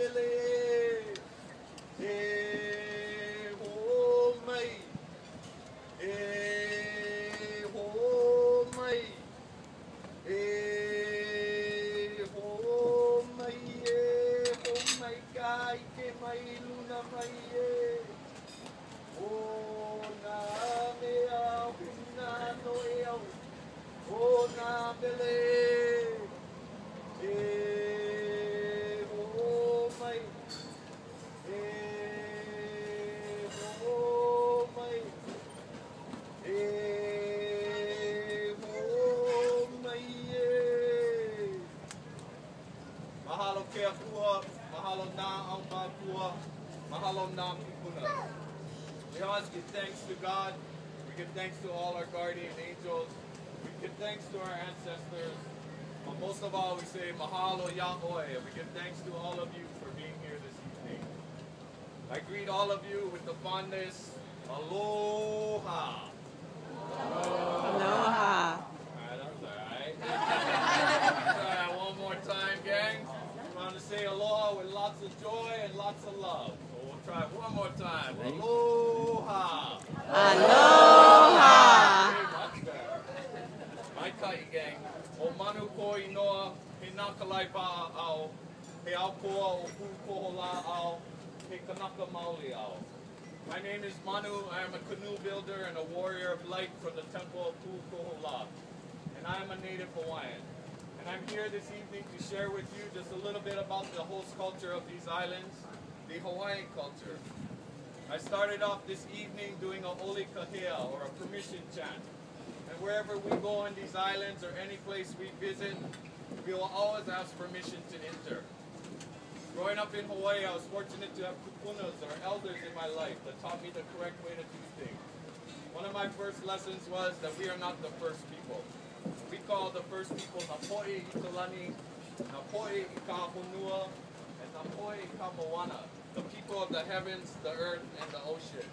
mele e ho mai e ho mai e ho mai kai ke mai luna mai e o na mea huna no e au o na mele e ho mai e ho mai e ho mai e mahalo ke akua mahalo na au makua mahalo na kupuna. We always give thanks to God. We give thanks to all our guardian angels. We give thanks to our ancestors. But most of all, we say mahalo Yahweh, and we give thanks to all of you for being here this evening. I greet all of you with the fondness, aloha. Aloha. Alright, that was alright. Alright, one more time, gang. I'm going to say aloha with lots of joy and lots of love. So we'll try it one more time. Aloha. Aloha. Okay, much better. Mai kai, gang. O manu ko inoa, he nakalai pa'a au, he aukoa o pukohola au, he kanaka maoli au. My name is Manu. I am a canoe builder and a warrior of light for the temple of Pukohola. And I am a native Hawaiian. And I'm here this evening to share with you just a little bit about the host culture of these islands, the Hawaiian culture. I started off this evening doing a oli kahea, or a permission chant. And wherever we go on these islands or any place we visit, we will always ask permission to enter. Growing up in Hawaii, I was fortunate to have kupunas, or elders, in my life that taught me the correct way to do things. One of my first lessons was that we are not the first people. We call the first people Napoe i Kalani, Napoe i Kahonua, and Napoe i Kamoana, the people of the heavens, the earth, and the ocean.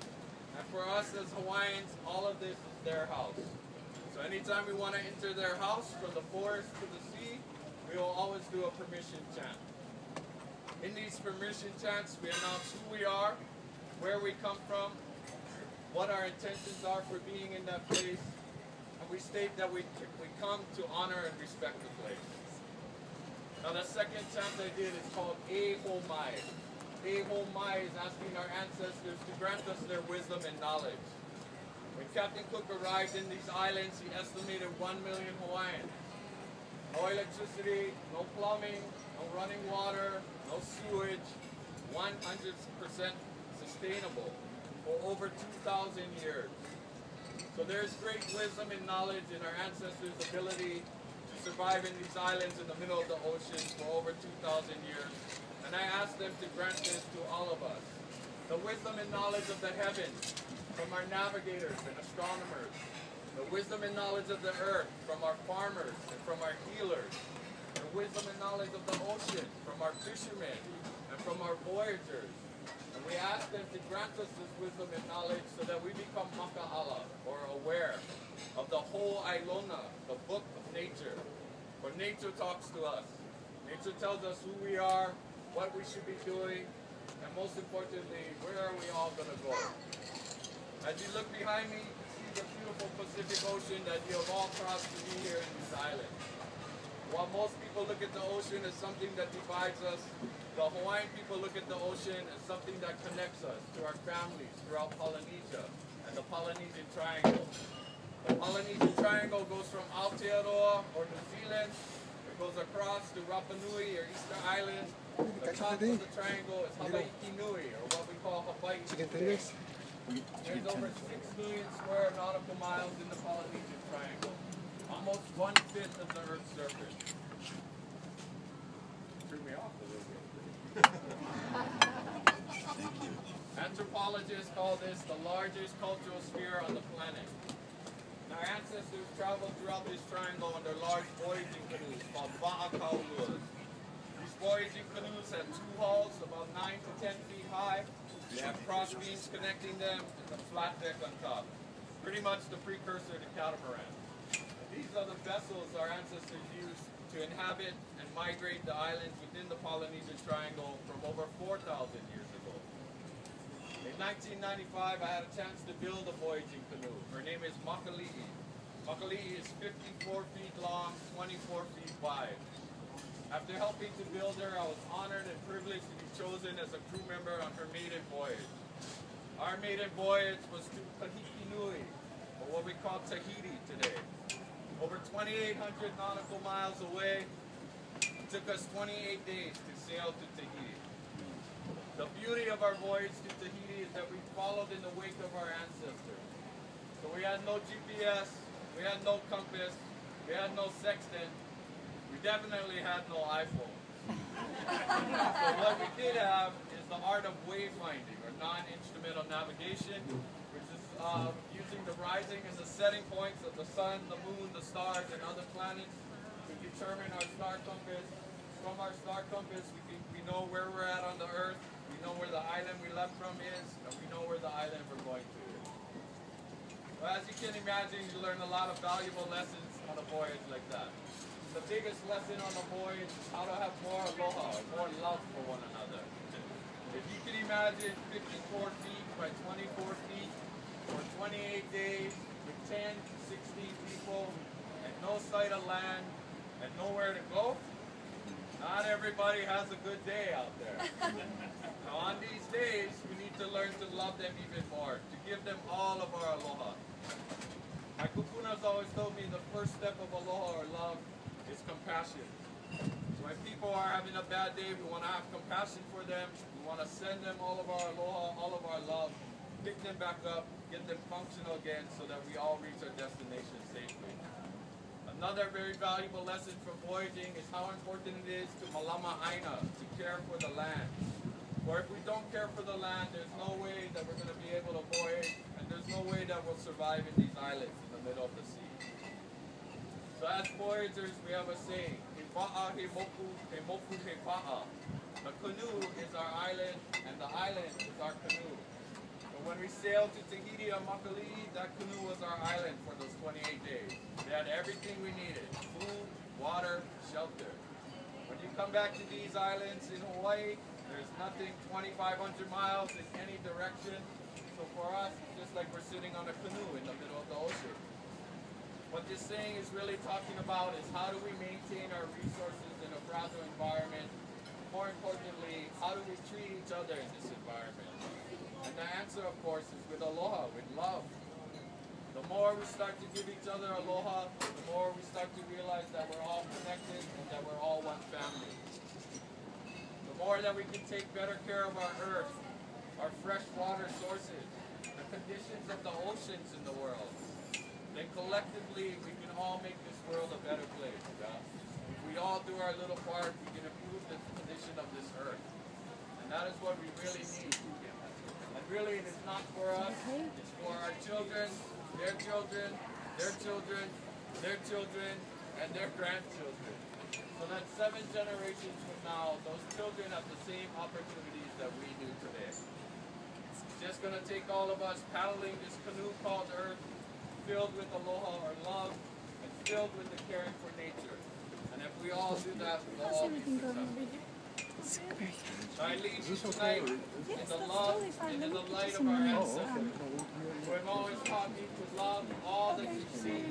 And for us as Hawaiians, all of this is their house. So anytime we want to enter their house, from the forest to the sea, we will always do a permission chant. In these permission chants, we announce who we are, where we come from, what our intentions are for being in that place, and we state that we come to honor and respect the place. Now the second chant I did is called E Ho Mai. E Ho Mai is asking our ancestors to grant us their wisdom and knowledge. When Captain Cook arrived in these islands, he estimated 1 million Hawaiians. No electricity, no plumbing, no running water, no sewage, 100% sustainable for over 2,000 years. So there's great wisdom and knowledge in our ancestors' ability to survive in these islands in the middle of the ocean for over 2,000 years. And I ask them to grant this to all of us. The wisdom and knowledge of the heavens from our navigators and astronomers. The wisdom and knowledge of the earth from our farmers and from our healers. The wisdom and knowledge of the ocean from our fishermen and from our voyagers. And we ask them to grant us this wisdom and knowledge so that we become maka'ala, or aware of the whole Ailona, the book of nature. For nature talks to us. Nature tells us who we are, what we should be doing, and most importantly, where are we all going to go. As you look behind me, you see the beautiful Pacific Ocean that you have all crossed to be here in these islands. While most people look at the ocean as something that divides us, the Hawaiian people look at the ocean as something that connects us to our families throughout Polynesia and the Polynesian Triangle. The Polynesian Triangle goes from Aotearoa, or New Zealand. It goes across to Rapa Nui, or Easter Island. The top of the triangle is Hawaii Nui, or what we call Hawaii today. There's over 6 million square nautical miles in the Polynesian Triangle. Almost 1/5 of the Earth's surface. Threw me off a little bit. Anthropologists call this the largest cultural sphere on the planet. Our ancestors traveled throughout this triangle under large voyaging canoes called wa'akauluas. These voyaging canoes have 2 hulls about 9 to 10 feet high. They have cross beams connecting them and a flat deck on top. Pretty much the precursor to catamaran. These are the vessels our ancestors used to inhabit and migrate the islands within the Polynesian Triangle from over 4,000 years ago. In 1995, I had a chance to build a voyaging canoe. Her name is Makali'i. Makali'i is 54 feet long, 24 feet wide. After helping to build her, I was honored and privileged to be chosen as a crew member on her maiden voyage. Our maiden voyage was to Kahiki Nui, or what we call Tahiti today. Over 2,800 nautical miles away, it took us 28 days to sail to Tahiti. The beauty of our voyage to Tahiti is that we followed in the wake of our ancestors. So we had no GPS, we had no compass, we had no sextant, we definitely had no iPhone. So what we did have is the art of wayfinding, or non-instrumental navigation, which is using the rising and the setting points of the sun, the moon, the stars, and other planets to determine our star compass. From our star compass, we know where we're at on the Earth, we know where the island we left from is, and we know where the island we're going to is. Well, as you can imagine, you learn a lot of valuable lessons on a voyage like that. The biggest lesson on a voyage is how to have more aloha, more love for one another. If you can imagine 54 feet by 24 feet for 28 days with 10 to 16 people and no sight of land and nowhere to go, not everybody has a good day out there. Now on these days, we need to learn to love them even more, to give them all of our aloha. My kupunas always told me the first step of aloha or love is compassion. So when people are having a bad day, we want to have compassion for them. We want to send them all of our aloha, all of our love, pick them back up, get them functional again so that we all reach our destination safely. Another very valuable lesson from voyaging is how important it is to malama aina, to care for the land. For if we don't care for the land, there's no way that we're going to be able to voyage, and there's no way that we'll survive in these islands in the middle of the sea. So as voyagers, we have a saying, he pa'a he moku, he moku he pa'a. The canoe is our island, and the island is our canoe. But when we sailed to Tahiti on Makali'i, that canoe was our island for those 28 days. We had everything we needed, food, water, shelter. When you come back to these islands in Hawaii, there's nothing 2,500 miles in any direction. So for us, it's just like we're sitting on a canoe in the middle of the ocean. What this saying is really talking about is how do we maintain our resources in a fragile environment? More importantly, how do we treat each other in this environment? And the answer, of course, is with aloha, with love. The more we start to give each other aloha, the more we start to realize that we're all connected and that we're all one family. The more that we can take better care of our earth, our fresh water sources, the conditions of the oceans in the world, then collectively we can all make this world a better place. Yeah? If we all do our little part, we can improve the condition of this earth. And that is what we really need. And really it is not for us, it's for our children, their children, their children, their children, and their grandchildren. So that 7 generations from now, those children have the same opportunities that we do today. It's just going to take all of us paddling this canoe called Earth, filled with aloha or love, and filled with the caring for nature. And if we all do that, we'll all be successful. So I leave you tonight in the love and in the light of our ancestors, who have always taught me to love all that you see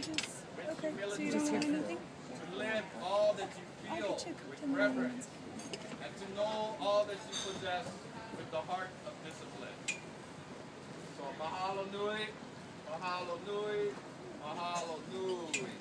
with humility, to live all that you feel with reverence, and to know all that you possess with the heart of discipline. So mahalo nui, mahalo nui, mahalo nui.